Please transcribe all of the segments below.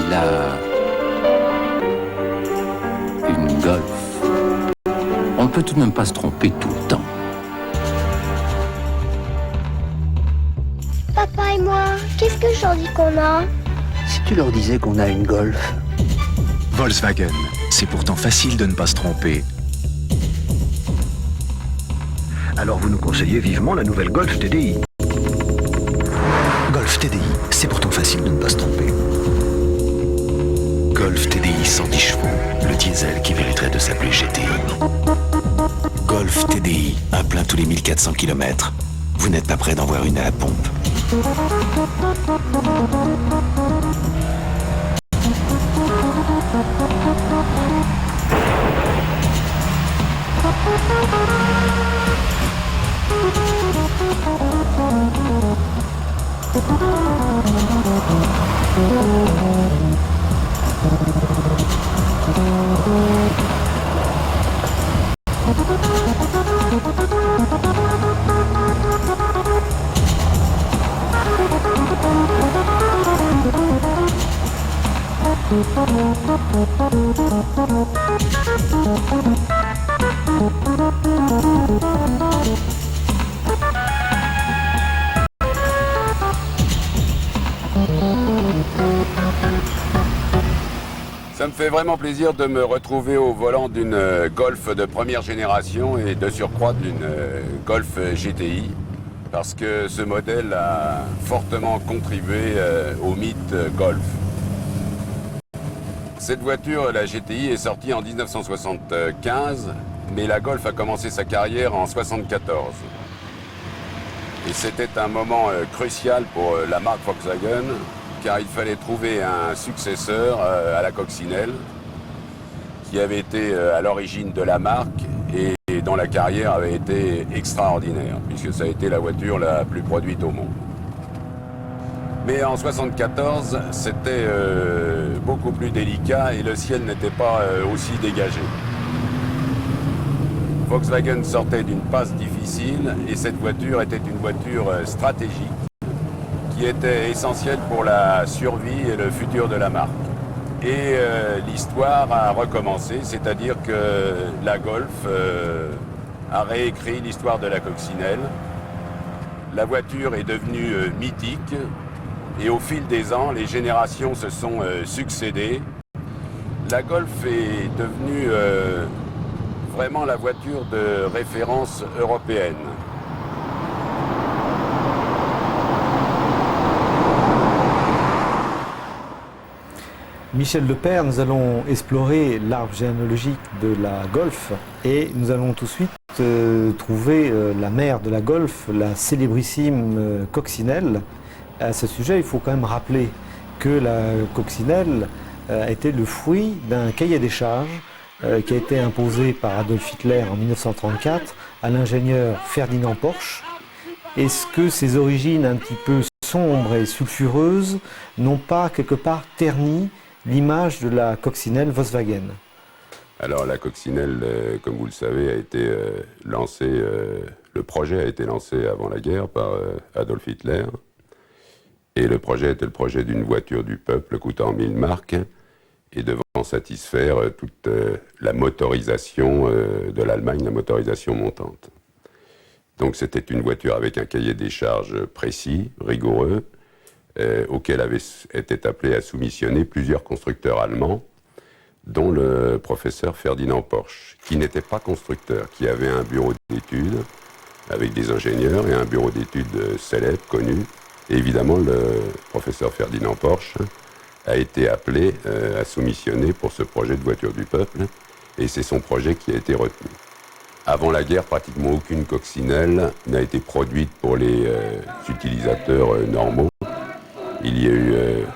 il a une Golf. On ne peut tout de même pas se tromper tout le temps. Papa et moi, qu'est-ce que je leur dis qu'on a? Si tu leur disais qu'on a une Golf. Volkswagen, c'est pourtant facile de ne pas se tromper. Alors vous nous conseillez vivement la nouvelle Golf TDI. Golf TDI, c'est pourtant facile de ne pas se tromper. Golf TDI 110 chevaux, le diesel qui mériterait de s'appeler GTI. Golf TDI, un plein tous les 1400 km. Vous n'êtes pas prêt d'en voir une à la pompe. Ça me fait vraiment plaisir de me retrouver au volant d'une Golf de première génération et de surcroît d'une Golf GTI parce que ce modèle a fortement contribué au mythe Golf. Cette voiture, la GTI, est sortie en 1975, mais la Golf a commencé sa carrière en 1974. Et c'était un moment crucial pour la marque Volkswagen, car il fallait trouver un successeur à la coccinelle qui avait été à l'origine de la marque et dont la carrière avait été extraordinaire, puisque ça a été la voiture la plus produite au monde. Mais en 1974, c'était beaucoup plus délicat et le ciel n'était pas aussi dégagé. Volkswagen sortait d'une passe difficile et cette voiture était une voiture stratégique qui était essentielle pour la survie et le futur de la marque. Et l'histoire a recommencé, c'est-à-dire que la Golf a réécrit l'histoire de la coccinelle. La voiture est devenue mythique et au fil des ans, les générations se sont succédées. La Golf est devenue vraiment la voiture de référence européenne. Michel Lepère, nous allons explorer l'arbre généalogique de la Golf et nous allons tout de suite trouver la mère de la Golf, la célébrissime coccinelle. À ce sujet, il faut quand même rappeler que la coccinelle a été le fruit d'un cahier des charges qui a été imposé par Adolf Hitler en 1934 à l'ingénieur Ferdinand Porsche. Est-ce que ses origines un petit peu sombres et sulfureuses n'ont pas quelque part terni l'image de la coccinelle Volkswagen? Alors la coccinelle, comme vous le savez, a été lancée, le projet a été lancé avant la guerre par Adolf Hitler. Et le projet était le projet d'une voiture du peuple coûtant 1000 marks et devant satisfaire toute la motorisation de l'Allemagne, la motorisation montante. Donc c'était une voiture avec un cahier des charges précis, rigoureux, auquel avaient été appelés à soumissionner plusieurs constructeurs allemands, dont le professeur Ferdinand Porsche, qui n'était pas constructeur, qui avait un bureau d'études avec des ingénieurs et un bureau d'études célèbre, connu. Et évidemment, le professeur Ferdinand Porsche a été appelé à soumissionner pour ce projet de voiture du peuple, et c'est son projet qui a été retenu. Avant la guerre, pratiquement aucune coccinelle n'a été produite pour les utilisateurs normaux. Il y a eu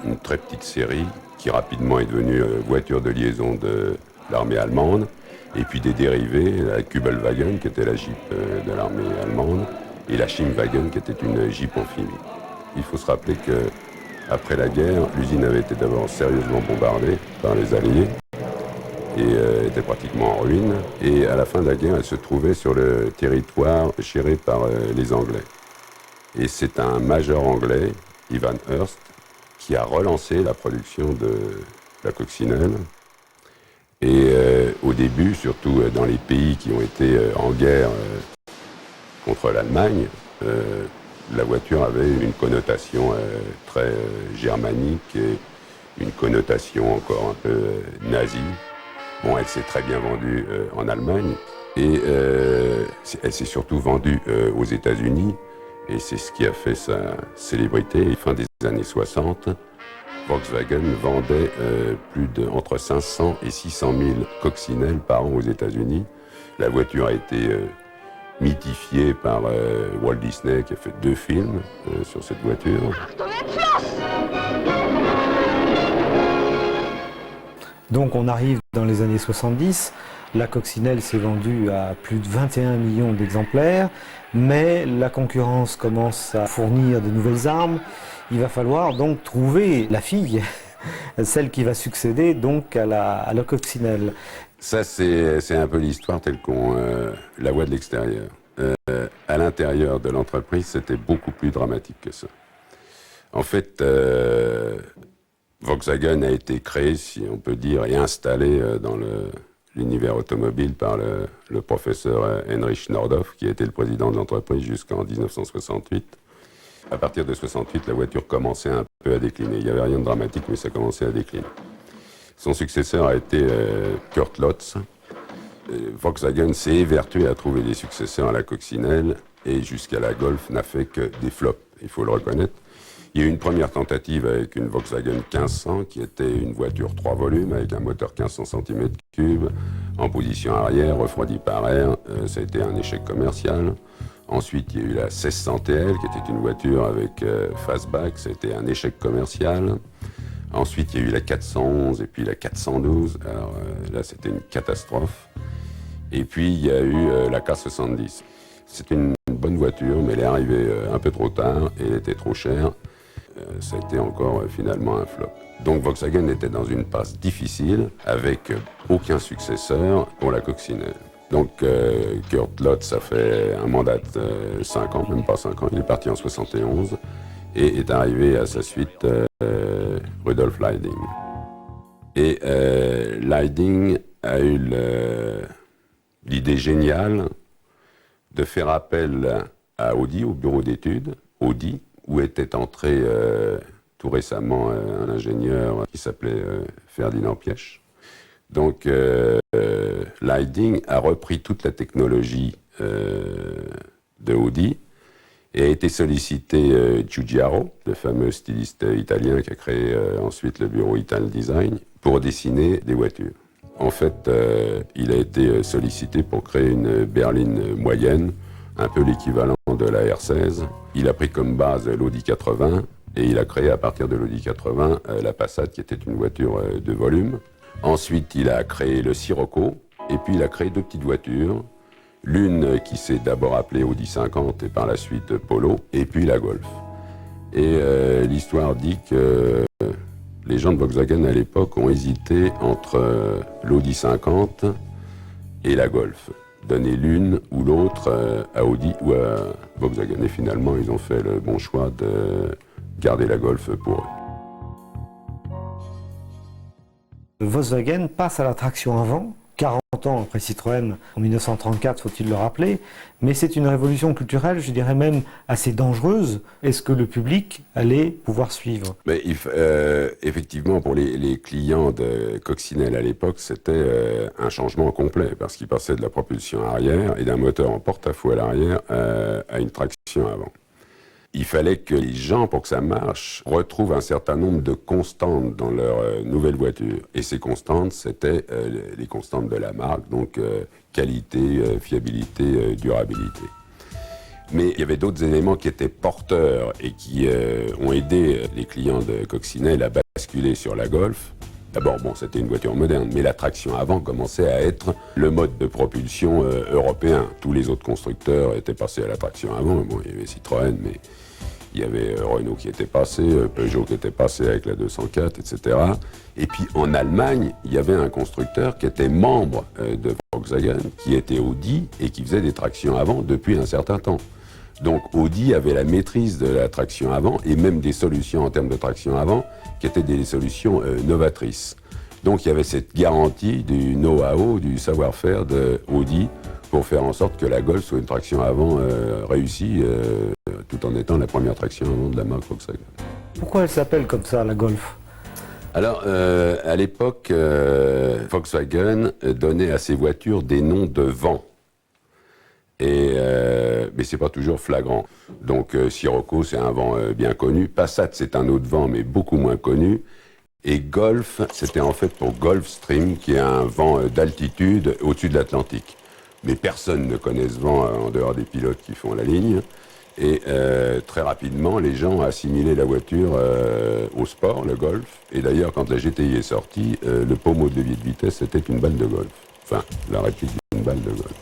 une très petite série qui rapidement est devenue voiture de liaison de l'armée allemande, et puis des dérivés, la Kübelwagen qui était la Jeep de l'armée allemande, et la Schimmwagen qui était une Jeep amphibie. Il faut se rappeler qu'après la guerre, l'usine avait été d'abord sérieusement bombardée par les Alliés et était pratiquement en ruine. Et à la fin de la guerre, elle se trouvait sur le territoire géré par les Anglais. Et c'est un major anglais, Ivan Hurst, qui a relancé la production de la coccinelle. Et au début, surtout dans les pays qui ont été en guerre contre l'Allemagne, la voiture avait une connotation très germanique et une connotation encore un peu nazie. Bon, elle s'est très bien vendue en Allemagne et elle s'est surtout vendue aux États-Unis et c'est ce qui a fait sa célébrité. Fin des années 60, Volkswagen vendait entre 500 et 600 000 coccinelles par an aux États-Unis. La voiture a été mythifiée par Walt Disney qui a fait 2 films sur cette voiture. Donc on arrive dans les années 70, la coccinelle s'est vendue à plus de 21 millions d'exemplaires, mais la concurrence commence à fournir de nouvelles armes. Il va falloir donc trouver la fille, celle qui va succéder donc à la coccinelle. Ça c'est un peu l'histoire telle qu'on la voit de l'extérieur. À l'intérieur de l'entreprise, c'était beaucoup plus dramatique que ça. En fait, Volkswagen a été créé, si on peut dire, et installé dans l'univers automobile par le professeur Heinrich Nordhoff, qui était le président de l'entreprise jusqu'en 1968. À partir de 68, la voiture commençait un peu à décliner. Il n'y avait rien de dramatique, mais ça commençait à décliner. Son successeur a été Kurt Lotz. Volkswagen s'est évertué à trouver des successeurs à la coccinelle, et jusqu'à la Golf n'a fait que des flops, il faut le reconnaître. Il y a eu une première tentative avec une Volkswagen 1500 qui était une voiture 3 volumes avec un moteur 1500 cm3 en position arrière, refroidi par air. Ça a été un échec commercial. Ensuite, il y a eu la 1600 TL qui était une voiture avec fastback. Ça a été un échec commercial. Ensuite, il y a eu la 411 et puis la 412. Alors là, c'était une catastrophe. Et puis, il y a eu la K70. C'est une bonne voiture, mais elle est arrivée un peu trop tard et elle était trop chère. Ça a été encore finalement un flop. Donc Volkswagen était dans une passe difficile avec aucun successeur pour la coccinelle. Donc Kurt Lotz a fait un mandat de 5 ans, même pas 5 ans, il est parti en 71 et est arrivé à sa suite Rudolf Leiding. Et Leiding a eu l'idée géniale de faire appel à Audi, au bureau d'études, Audi, où était entré tout récemment un ingénieur qui s'appelait Ferdinand Piëch. Donc Leiding a repris toute la technologie de Audi et a été sollicité Giugiaro, le fameux styliste italien qui a créé ensuite le bureau Ital Design, pour dessiner des voitures. En fait, il a été sollicité pour créer une berline moyenne, un peu l'équivalent de la R16. Il a pris comme base l'Audi 80 et il a créé à partir de l'Audi 80 la Passat qui était une voiture de volume. Ensuite, il a créé le Scirocco et puis il a créé 2 petites voitures. L'une qui s'est d'abord appelée Audi 50 et par la suite Polo et puis la Golf. Et l'histoire dit que les gens de Volkswagen à l'époque ont hésité entre l'Audi 50 et la Golf. Donner l'une ou l'autre à Audi ou à Volkswagen. Et finalement, ils ont fait le bon choix de garder la Golf pour eux. Volkswagen passe à la traction avant, 40 ans après Citroën, en 1934, faut-il le rappeler, mais c'est une révolution culturelle, je dirais même assez dangereuse. Est-ce que le public allait pouvoir suivre? Mais effectivement, pour les clients de coccinelle à l'époque, c'était un changement complet, parce qu'ils passaient de la propulsion arrière et d'un moteur en porte-à-faux à l'arrière à une traction avant. Il fallait que les gens, pour que ça marche, retrouvent un certain nombre de constantes dans leur nouvelle voiture. Et ces constantes, c'était les constantes de la marque, donc qualité, fiabilité, durabilité. Mais il y avait d'autres éléments qui étaient porteurs et qui ont aidé les clients de coccinelle à basculer sur la Golf. D'abord, bon, c'était une voiture moderne, mais la traction avant commençait à être le mode de propulsion européen. Tous les autres constructeurs étaient passés à la traction avant. Bon, il y avait Citroën, mais il y avait Renault qui était passé, Peugeot qui était passé avec la 204, etc. Et puis en Allemagne, il y avait un constructeur qui était membre de Volkswagen, qui était Audi et qui faisait des tractions avant depuis un certain temps. Donc Audi avait la maîtrise de la traction avant et même des solutions en termes de traction avant qui étaient des solutions novatrices. Donc il y avait cette garantie du know-how, du savoir-faire de Audi pour faire en sorte que la Golf soit une traction avant réussie, tout en étant la première traction avant de la marque Volkswagen. Pourquoi elle s'appelle comme ça, la Golf? Alors, à l'époque, Volkswagen donnait à ses voitures des noms de vent. Mais c'est pas toujours flagrant. Donc, Scirocco, c'est un vent bien connu. Passat, c'est un autre vent, mais beaucoup moins connu. Et Golf, c'était en fait pour Gulfstream, qui est un vent d'altitude au-dessus de l'Atlantique. Mais personne ne connaît ce vent en dehors des pilotes qui font la ligne. Et très rapidement, les gens ont assimilé la voiture au sport, le Golf. Et d'ailleurs, quand la GTI est sortie, le pommeau de levier de vitesse, c'était une balle de golf. Enfin, la réplique d'une balle de golf.